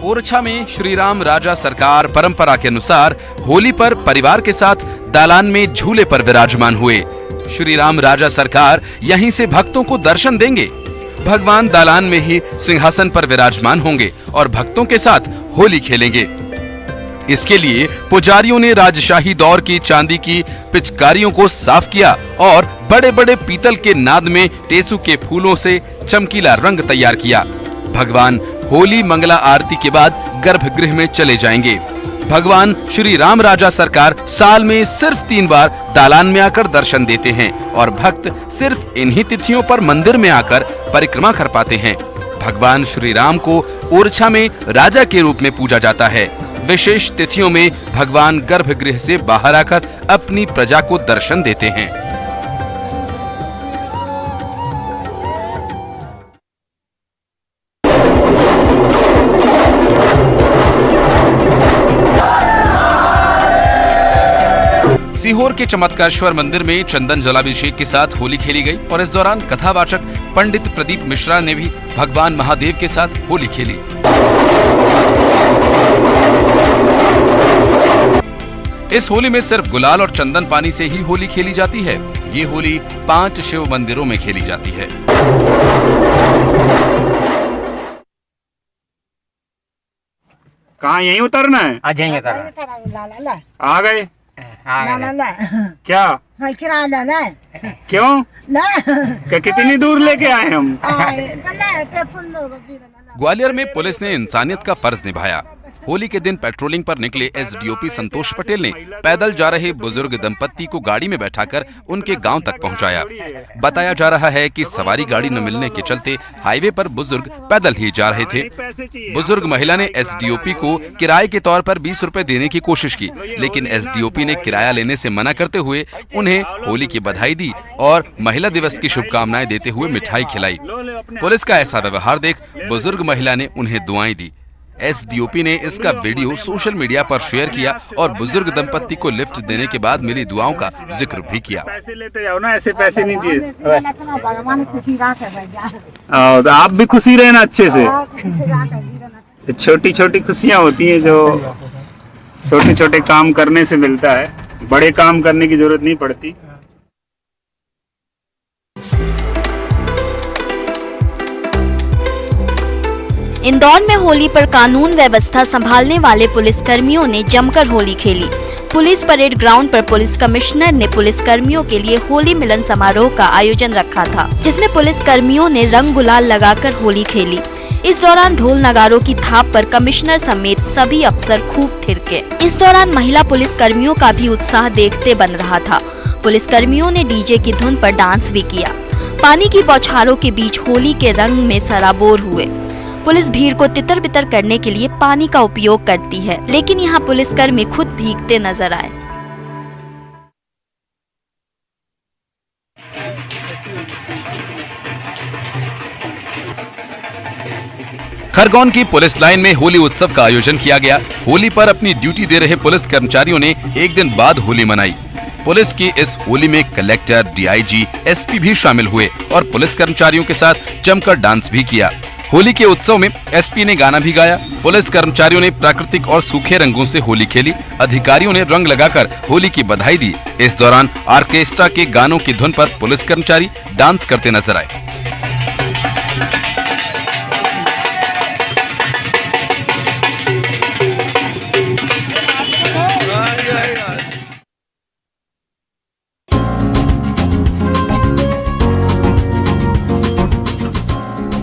ओरछा में श्री राम राजा सरकार परंपरा के अनुसार होली पर परिवार के साथ दालान में झूले पर विराजमान हुए। श्री राम राजा सरकार यहीं से भक्तों को दर्शन देंगे। भगवान दालान में ही सिंहासन पर विराजमान होंगे और भक्तों के साथ होली खेलेंगे। इसके लिए पुजारियों ने राजशाही दौर की चांदी की पिचकारियों को साफ किया और बड़े बड़े पीतल के नाद में टेसू के फूलों से चमकीला रंग तैयार किया। भगवान होली मंगला आरती के बाद गर्भगृह में चले जाएंगे। भगवान श्री राम राजा सरकार साल में सिर्फ 3 बार दालान में आकर दर्शन देते हैं और भक्त सिर्फ इन्हीं तिथियों पर मंदिर में आकर परिक्रमा कर पाते हैं। भगवान श्री राम को ओरछा में राजा के रूप में पूजा जाता है। विशेष तिथियों में भगवान गर्भगृह से बाहर आकर अपनी प्रजा को दर्शन देते हैं। सीहोर के चमत्कारेश्वर मंदिर में चंदन जलाभिषेक के साथ होली खेली गई और इस दौरान कथावाचक पंडित प्रदीप मिश्रा ने भी भगवान महादेव के साथ होली खेली। इस होली में सिर्फ गुलाल और चंदन पानी से ही होली खेली जाती है। ये होली 5 शिव मंदिरों में खेली जाती है। कहाँ यहीं उतरना है? आ जाएंगे सर। आ गए? क्या क्यों? कितनी दूर लेके आए हम? ग्वालियर में पुलिस ने इंसानियत का फर्ज निभाया। होली के दिन पेट्रोलिंग पर निकले एसडीओपी संतोष पटेल ने पैदल जा रहे बुजुर्ग दंपत्ति को गाड़ी में बैठाकर उनके गांव तक पहुंचाया। बताया जा रहा है कि सवारी गाड़ी न मिलने के चलते हाईवे पर बुजुर्ग पैदल ही जा रहे थे। बुजुर्ग महिला ने एसडीओपी को किराए के तौर पर 20 रुपए देने की कोशिश की, लेकिन एसडीओपी ने किराया लेने से मना करते हुए उन्हें होली की बधाई दी और महिला दिवस की शुभकामनाएं देते हुए मिठाई खिलाई। पुलिस का ऐसा व्यवहार देख बुजुर्ग महिला ने उन्हें दुआएं दी। एसडीओपी ने इसका वीडियो सोशल मीडिया पर शेयर किया और बुजुर्ग दंपत्ति को लिफ्ट देने के बाद मिली दुआओं का जिक्र भी किया। पैसे लेते जाओ ना, ऐसे पैसे नहीं दिए। तो आप भी खुशी रहना अच्छे से। छोटी छोटी खुशियाँ होती हैं जो छोटे छोटे काम करने से मिलता है, बड़े काम करने की जरूरत नहीं पड़ती। इंदौर में होली पर कानून व्यवस्था संभालने वाले पुलिसकर्मियों ने जमकर होली खेली। पुलिस परेड ग्राउंड पर पुलिस कमिश्नर ने पुलिसकर्मियों के लिए होली मिलन समारोह का आयोजन रखा था, जिसमें पुलिसकर्मियों ने रंग गुलाल लगाकर होली खेली। इस दौरान ढोल नगारों की थाप पर कमिश्नर समेत सभी अफसर खूब थिरके। इस दौरान महिला पुलिसकर्मियों का भी उत्साह देखते बन रहा था। पुलिसकर्मियों ने डीजे की धुन पर डांस भी किया। पानी की बौछारों के बीच होली के रंग में सराबोर हुए। पुलिस भीड़ को तितर बितर करने के लिए पानी का उपयोग करती है, लेकिन यहाँ पुलिसकर्मी खुद भीगते नजर आए। खरगोन की पुलिस लाइन में होली उत्सव का आयोजन किया गया। होली पर अपनी ड्यूटी दे रहे पुलिस कर्मचारियों ने एक दिन बाद होली मनाई। पुलिस की इस होली में कलेक्टर, डीआईजी, एसपी भी शामिल हुए और पुलिस कर्मचारियों के साथ जमकर डांस भी किया। होली के उत्सव में एसपी ने गाना भी गाया। पुलिस कर्मचारियों ने प्राकृतिक और सूखे रंगों से होली खेली। अधिकारियों ने रंग लगाकर होली की बधाई दी। इस दौरान ऑर्केस्ट्रा के गानों की धुन पर पुलिस कर्मचारी डांस करते नजर आए।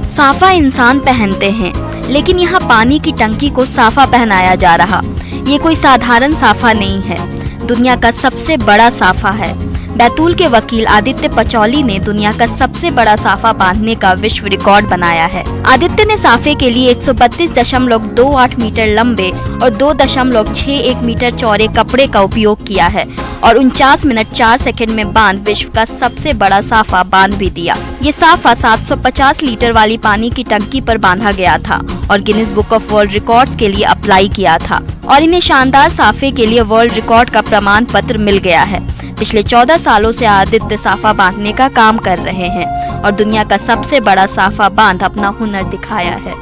साफा इंसान पहनते हैं, लेकिन यहाँ पानी की टंकी को साफा पहनाया जा रहा। ये कोई साधारण साफा नहीं है, दुनिया का सबसे बड़ा साफा है। बैतूल के वकील आदित्य पचौली ने दुनिया का सबसे बड़ा साफा बांधने का विश्व रिकॉर्ड बनाया है। आदित्य ने साफे के लिए 132.28 मीटर लंबे और 2.61 मीटर चौड़े कपड़े का उपयोग किया है और 49 मिनट 4 सेकंड में बांध विश्व का सबसे बड़ा साफा बांध भी दिया। ये साफा 750 लीटर वाली पानी की टंकी पर बांधा गया था और Guinness book of world records के लिए अप्लाई किया था और इन्हें शानदार साफे के लिए वर्ल्ड रिकॉर्ड का प्रमाण पत्र मिल गया है। पिछले 14 सालों से आदित्य साफा बांधने का काम कर रहे हैं और दुनिया का सबसे बड़ा साफा बांध अपना हुनर दिखाया है।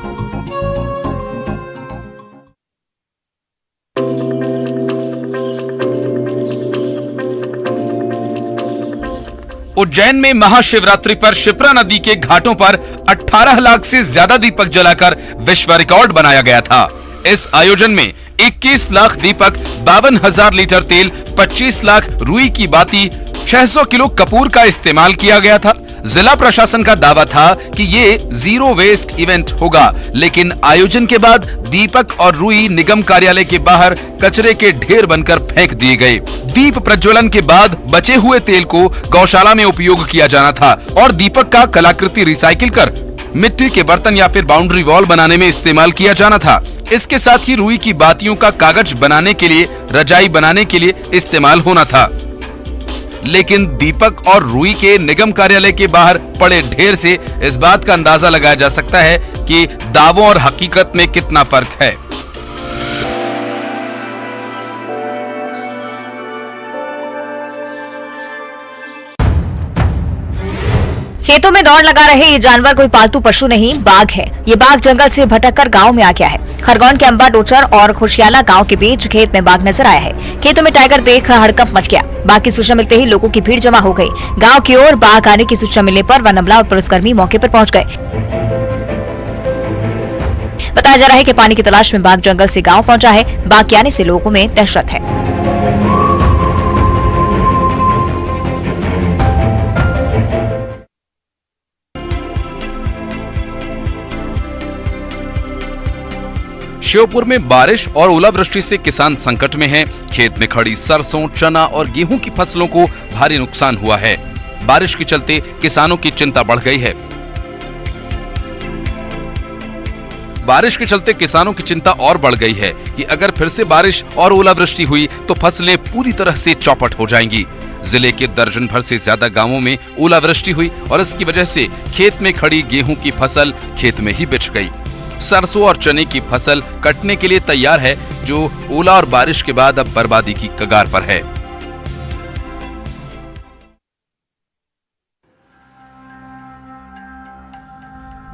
उज्जैन में महाशिवरात्रि पर शिप्रा नदी के घाटों पर 18 लाख से ज्यादा दीपक जलाकर विश्व रिकॉर्ड बनाया गया था। इस आयोजन में 21 लाख दीपक, 52,000 लीटर तेल, 25 लाख रुई की बाती, 600 किलो कपूर का इस्तेमाल किया गया था। जिला प्रशासन का दावा था कि ये जीरो वेस्ट इवेंट होगा, लेकिन आयोजन के बाद दीपक और रुई निगम कार्यालय के बाहर कचरे के ढेर बनकर फेंक दिए गए। दीप प्रज्वलन के बाद बचे हुए तेल को गौशाला में उपयोग किया जाना था और दीपक का कलाकृति रिसाइकिल कर मिट्टी के बर्तन या फिर बाउंड्री वॉल बनाने में इस्तेमाल किया जाना था। इसके साथ ही रुई की बातियों का कागज बनाने के लिए, रजाई बनाने के लिए इस्तेमाल होना था। लेकिन दीपक और रुई के निगम कार्यालय के बाहर पड़े ढेर से इस बात का अंदाजा लगाया जा सकता है कि दावों और हकीकत में कितना फर्क है। खेतों में दौड़ लगा रहे ये जानवर कोई पालतू पशु नहीं, बाघ है। ये बाघ जंगल से भटककर गांव में आ गया है। खरगोन के अंबा डोचर और खुशियाला गांव के बीच खेत में बाघ नजर आया है। खेतों में टाइगर देख हड़कंप मच गया। बाघ की सूचना मिलते ही लोगों की भीड़ जमा हो गई। गांव की ओर बाघ आने की सूचना मिलने पर वन अमला और पुलिसकर्मी मौके पर पहुंच गए। बताया जा रहा है कि पानी की तलाश में बाघ जंगल से गाँव पहुंचा है। बाघ के आने से लोगों में दहशत है। श्योपुर में बारिश और ओलावृष्टि से किसान संकट में हैं। खेत में खड़ी सरसों, चना और गेहूं की फसलों को भारी नुकसान हुआ है। बारिश के चलते किसानों की चिंता बढ़ गई है। बारिश के चलते किसानों की चिंता और बढ़ गई है कि अगर फिर से बारिश और ओलावृष्टि हुई तो फसलें पूरी तरह से चौपट हो जाएंगी। जिले के दर्जन भर से ज्यादा गांवों में ओलावृष्टि हुई और इसकी वजह से खेत में खड़ी गेहूं की फसल खेत में ही बिछ गई। सरसों और चने की फसल कटने के लिए तैयार है, जो ओला और बारिश के बाद अब बर्बादी की कगार पर है।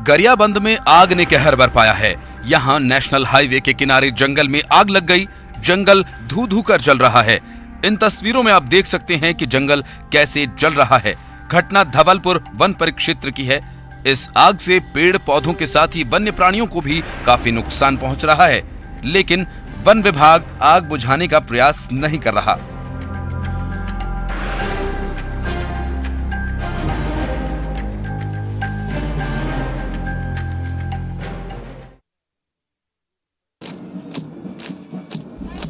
गरियाबंद में आग ने कहर बरपाया है। यहां नेशनल हाईवे के किनारे जंगल में आग लग गई। जंगल धू धू कर जल रहा है। इन तस्वीरों में आप देख सकते हैं कि जंगल कैसे जल रहा है। घटना धवलपुर वन परिक्षेत्र की है। इस आग से पेड़ पौधों के साथ ही वन्य प्राणियों को भी काफी नुकसान पहुंच रहा है, लेकिन वन विभाग आग बुझाने का प्रयास नहीं कर रहा।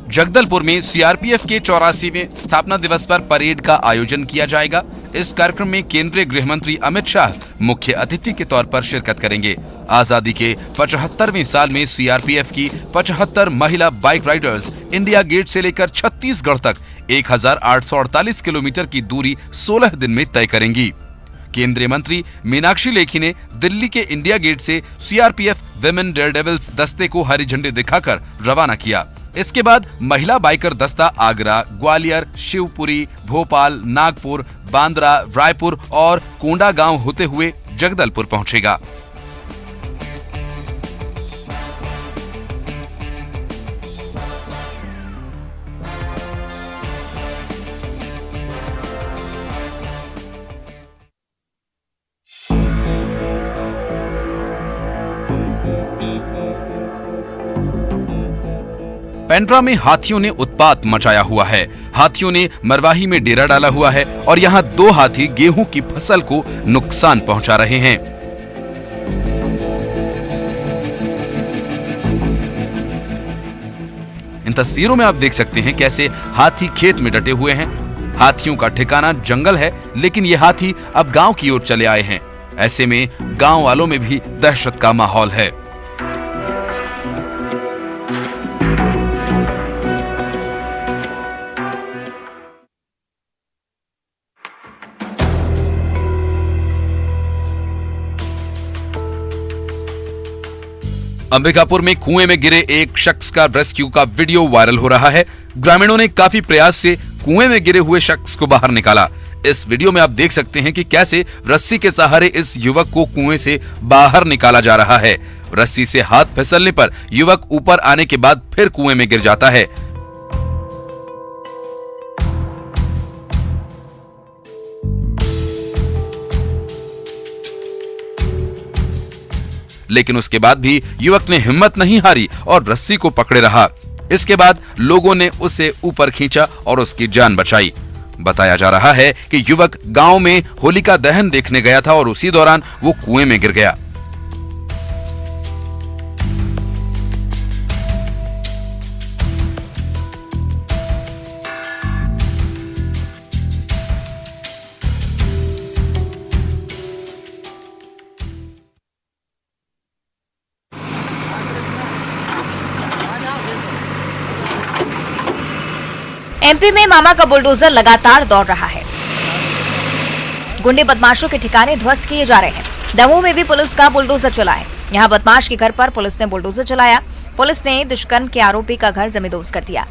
जगदलपुर में सीआरपीएफ के 84वें स्थापना दिवस पर परेड का आयोजन किया जाएगा। इस कार्यक्रम में केंद्रीय गृह मंत्री अमित शाह मुख्य अतिथि के तौर पर शिरकत करेंगे। आजादी के 75वें साल में सीआरपीएफ की 75 महिला बाइक राइडर्स इंडिया गेट से लेकर छत्तीसगढ़ तक 1848 किलोमीटर की दूरी 16 दिन में तय करेंगी। केंद्रीय मंत्री मीनाक्षी लेखी ने दिल्ली के इंडिया गेट से सीआरपीएफ विमेन डेयरडेविल्स दस्ते को हरी झंडी दिखाकर रवाना किया। इसके बाद महिला बाइकर दस्ता आगरा, ग्वालियर, शिवपुरी, भोपाल, नागपुर, बांद्रा, रायपुर और कोंडागांव होते हुए जगदलपुर पहुंचेगा। पेंड्रा में हाथियों ने उत्पात मचाया हुआ है। हाथियों ने मरवाही में डेरा डाला हुआ है और यहां 2 हाथी गेहूं की फसल को नुकसान पहुंचा रहे हैं। इन तस्वीरों में आप देख सकते हैं कैसे हाथी खेत में डटे हुए हैं। हाथियों का ठिकाना जंगल है, लेकिन ये हाथी अब गांव की ओर चले आए हैं। ऐसे में गांव वालों में भी दहशत का माहौल है। अंबिकापुर में कुएं में गिरे एक शख्स का रेस्क्यू का वीडियो वायरल हो रहा है। ग्रामीणों ने काफी प्रयास से कुएं में गिरे हुए शख्स को बाहर निकाला। इस वीडियो में आप देख सकते हैं कि कैसे रस्सी के सहारे इस युवक को कुएं से बाहर निकाला जा रहा है। रस्सी से हाथ फिसलने पर युवक ऊपर आने के बाद फिर कुएं में गिर जाता है। लेकिन उसके बाद भी युवक ने हिम्मत नहीं हारी और रस्सी को पकड़े रहा। इसके बाद लोगों ने उसे ऊपर खींचा और उसकी जान बचाई। बताया जा रहा है कि युवक गांव में होलिका दहन देखने गया था और उसी दौरान वो कुएं में गिर गया। एमपी में मामा का बुलडोजर लगातार दौड़ रहा है। गुंडे बदमाशों के ठिकाने ध्वस्त किए जा रहे हैं। दमोह में भी पुलिस का बुलडोजर चला है। यहां बदमाश के घर पर पुलिस ने बुलडोजर चलाया। पुलिस ने दुष्कर्म के आरोपी का घर जमींदोज कर दिया।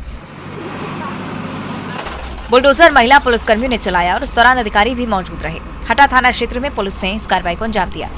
बुलडोजर महिला पुलिसकर्मियों ने चलाया और उस दौरान अधिकारी भी मौजूद रहे। हटा थाना क्षेत्र में पुलिस ने इस कार्रवाई को अंजाम दिया।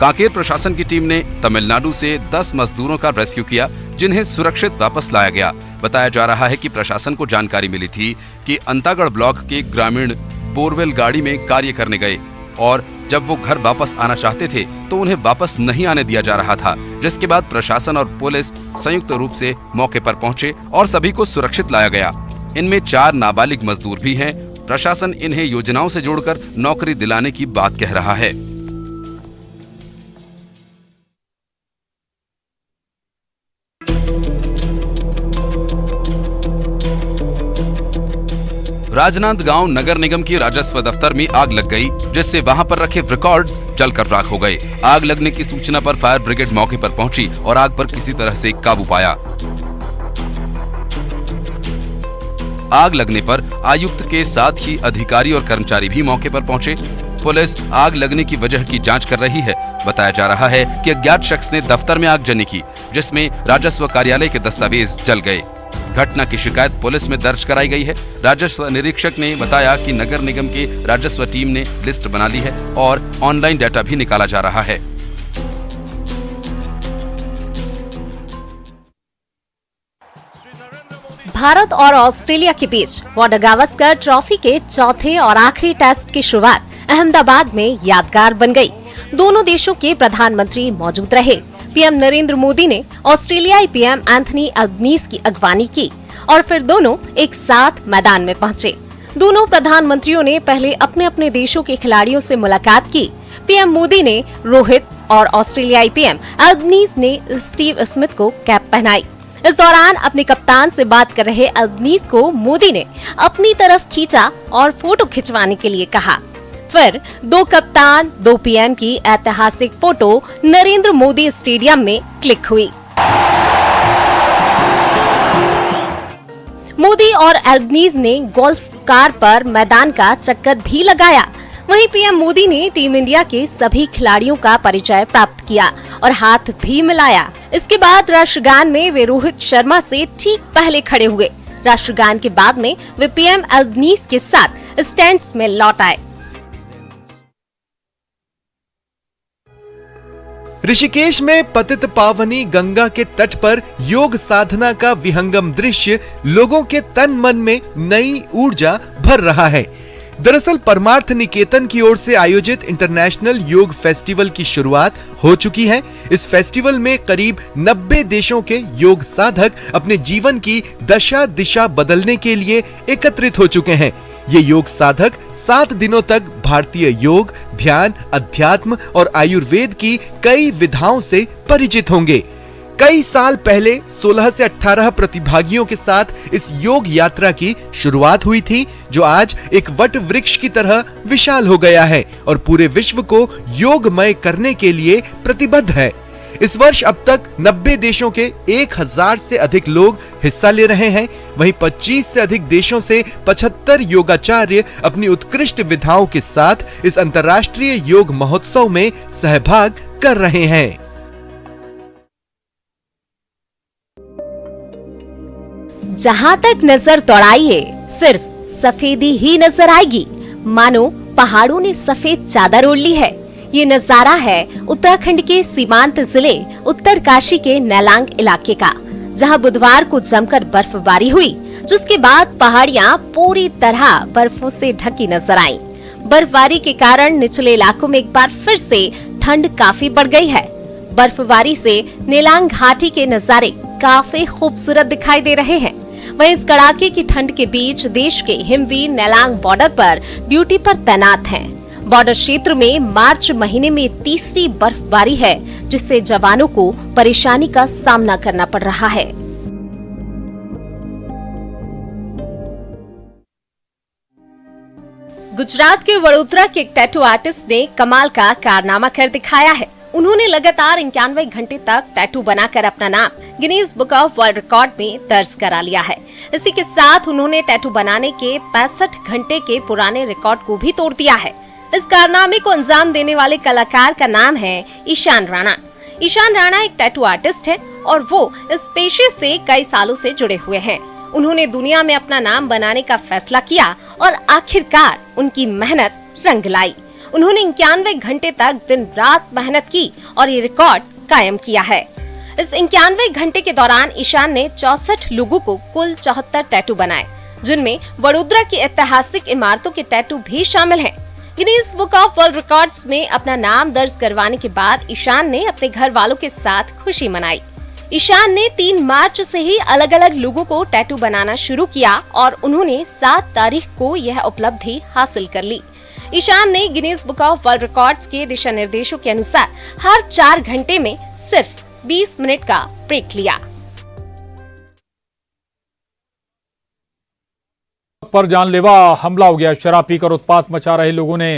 कांकेर प्रशासन की टीम ने तमिलनाडु से 10 मजदूरों का रेस्क्यू किया, जिन्हें सुरक्षित वापस लाया गया। बताया जा रहा है कि प्रशासन को जानकारी मिली थी कि अंतागढ़ ब्लॉक के ग्रामीण बोरवेल गाड़ी में कार्य करने गए और जब वो घर वापस आना चाहते थे तो उन्हें वापस नहीं आने दिया जा रहा था, जिसके बाद प्रशासन और पुलिस संयुक्त रूप से मौके पर पहुंचे और सभी को सुरक्षित लाया गया। इनमें 4 नाबालिग मजदूर भी हैं। प्रशासन इन्हें योजनाओं से जोड़कर नौकरी दिलाने की बात कह रहा है। राजनांदगांव नगर निगम की राजस्व दफ्तर में आग लग गई, जिससे वहां पर रखे रिकॉर्ड्स जलकर राख हो गए। आग लगने की सूचना पर फायर ब्रिगेड मौके पर पहुंची और आग पर किसी तरह से काबू पाया। आग लगने पर आयुक्त के साथ ही अधिकारी और कर्मचारी भी मौके पर पहुंचे। पुलिस आग लगने की वजह की जांच कर रही है। बताया जा रहा है कि अज्ञात शख्स ने दफ्तर में आगजनी की, जिसमें राजस्व कार्यालय के दस्तावेज जल गए। घटना की शिकायत पुलिस में दर्ज कराई गई है। राजस्व निरीक्षक ने बताया कि नगर निगम की राजस्व टीम ने लिस्ट बना ली है और ऑनलाइन डाटा भी निकाला जा रहा है। भारत और ऑस्ट्रेलिया के बीच वाडागावस्कर ट्रॉफी के चौथे और आखिरी टेस्ट की शुरुआत अहमदाबाद में यादगार बन गई। दोनों देशों के प्रधानमंत्री मौजूद रहे। पीएम नरेंद्र मोदी ने ऑस्ट्रेलियाई पीएम एंथनी अल्बनीज की अगवानी की और फिर दोनों एक साथ मैदान में पहुंचे। दोनों प्रधानमंत्रियों ने पहले अपने अपने देशों के खिलाड़ियों से मुलाकात की। पीएम मोदी ने रोहित और ऑस्ट्रेलियाई पीएम अल्बनीज ने स्टीव स्मिथ को कैप पहनाई। इस दौरान अपने कप्तान से बात कर रहे अल्बनीज को मोदी ने अपनी तरफ खींचा और फोटो खिंचवाने के लिए कहा। फिर 2 कप्तान 2 पीएम की ऐतिहासिक फोटो नरेंद्र मोदी स्टेडियम में क्लिक हुई। मोदी और अल्बनीज ने गोल्फ कार पर मैदान का चक्कर भी लगाया। वहीं पीएम मोदी ने टीम इंडिया के सभी खिलाड़ियों का परिचय प्राप्त किया और हाथ भी मिलाया। इसके बाद राष्ट्रगान में वे रोहित शर्मा से ठीक पहले खड़े हुए। राष्ट्रगान के बाद में वे पीएम अल्बनीज के साथ स्टैंड्स में लौट आए। ऋषिकेश में पतित पावनी गंगा के तट पर योग साधना का विहंगम दृश्य लोगों के तन मन में नई ऊर्जा भर रहा है। दरअसल परमार्थ निकेतन की ओर से आयोजित इंटरनेशनल योग फेस्टिवल की शुरुआत हो चुकी है। इस फेस्टिवल में करीब 90 देशों के योग साधक अपने जीवन की दशा दिशा बदलने के लिए एकत्रित हो चुके हैं। ये योग साधक 7 दिनों तक भारतीय योग, ध्यान, अध्यात्म और आयुर्वेद की कई विधाओं से परिचित होंगे। कई साल पहले 16 से 18 प्रतिभागियों के साथ इस योग यात्रा की शुरुआत हुई थी, जो आज एक वट वृक्ष की तरह विशाल हो गया है और पूरे विश्व को योगमय करने के लिए प्रतिबद्ध है। इस वर्ष अब तक 90 देशों के 1000 से अधिक लोग हिस्सा ले रहे हैं। वहीं 25 से अधिक देशों से 75 योगाचार्य अपनी उत्कृष्ट विधाओं के साथ इस अंतर्राष्ट्रीय योग महोत्सव में सहभाग कर रहे हैं। जहां तक नजर दौड़ाइए सिर्फ सफेदी ही नजर आएगी, मानो पहाड़ों ने सफेद चादर ओढ़ ली है। ये नजारा है उत्तराखंड के सीमांत जिले उत्तरकाशी के नेलांग इलाके का, जहां बुधवार को जमकर बर्फबारी हुई, जिसके बाद पहाड़ियां पूरी तरह बर्फों से ढकी नजर आईं। बर्फबारी के कारण निचले इलाकों में एक बार फिर से ठंड काफी बढ़ गई है। बर्फबारी से नेलांग घाटी के नजारे काफी खूबसूरत दिखाई दे रहे हैं। वहीं इस कड़ाके की ठंड के बीच देश के हिमवीर नेलांग बॉर्डर पर ड्यूटी पर तैनात हैं। बॉर्डर क्षेत्र में मार्च महीने में तीसरी बर्फबारी है, जिससे जवानों को परेशानी का सामना करना पड़ रहा है। गुजरात के वडोदरा के एक टैटू आर्टिस्ट ने कमाल का कारनामा कर दिखाया है। उन्होंने लगातार 91 घंटे तक टैटू बनाकर अपना नाम Guinness book of world record में दर्ज करा लिया है। इसी के साथ उन्होंने टैटू बनाने के 65 घंटे के पुराने रिकॉर्ड को भी तोड़ दिया है। इस कारनामे को अंजाम देने वाले कलाकार का नाम है ईशान राणा। ईशान राणा एक टैटू आर्टिस्ट है और वो इस पेशे से कई सालों से जुड़े हुए हैं। उन्होंने दुनिया में अपना नाम बनाने का फैसला किया और आखिरकार उनकी मेहनत रंग लाई। उन्होंने 91 घंटे तक दिन रात मेहनत की और ये रिकॉर्ड कायम किया है। इस 91 घंटे के दौरान ईशान ने 64 लोगों को कुल 74 टैटू बनाए, जिनमें वडोदरा की ऐतिहासिक इमारतों के टैटू भी शामिल हैं। Guinness book of world records में अपना नाम दर्ज करवाने के बाद ईशान ने अपने घर वालों के साथ खुशी मनाई। ईशान ने 3 मार्च से ही अलग अलग लोगों को टैटू बनाना शुरू किया और उन्होंने 7 तारीख को यह उपलब्धि हासिल कर ली। ईशान ने Guinness book of world records के दिशा निर्देशों के अनुसार हर 4 घंटे में सिर्फ 20 मिनट का ब्रेक लिया। पर जानलेवा हमला हो गया। शराब पीकर उत्पात मचा रहे लोगों ने